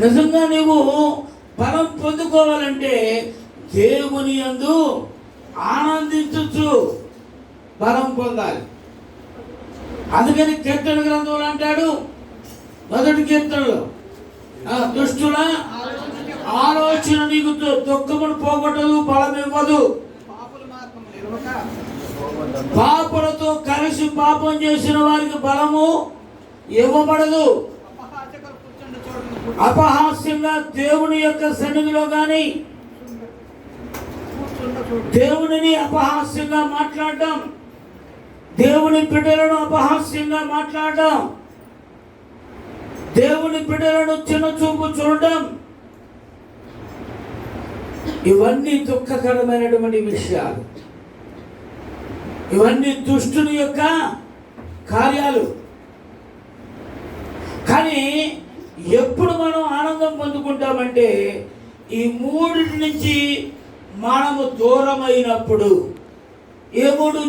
నిజంగా నీవు బలం పొందుకోవాలంటే దేవుని యందు ఆనందించచ్చు, బలం పొందాలి. అందుకని కీర్తన గ్రంథంలో అంటాడు, మొదటి కీర్తనలో, దుష్టుల ఆలోచన నీకు దుఃఖమును పోగొట్టదు, బలం ఇవ్వదు. పాపులతో కలిసి పాపం చేసిన వారికి బలము ఇవ్వబడదు. అపహాస్యంగా దేవుని యొక్క సన్నిధిలో కానీ దేవునిని అపహాస్యంగా మాట్లాడడం, దేవుని బిడ్డలను అపహాస్యంగా మాట్లాడడం, దేవుని బిడ్డలను చిన్న చూపు చూడడం, ఇవన్నీ దుఃఖకరమైనటువంటి విషయాలు. ఇవన్నీ దుష్టుని యొక్క కార్యాలు. కానీ ఎప్పుడు మనం ఆనందం పొందుకుంటామంటే ఈ మూడింటి నుంచి మనము దూరమైనప్పుడు. ఏ మూడు?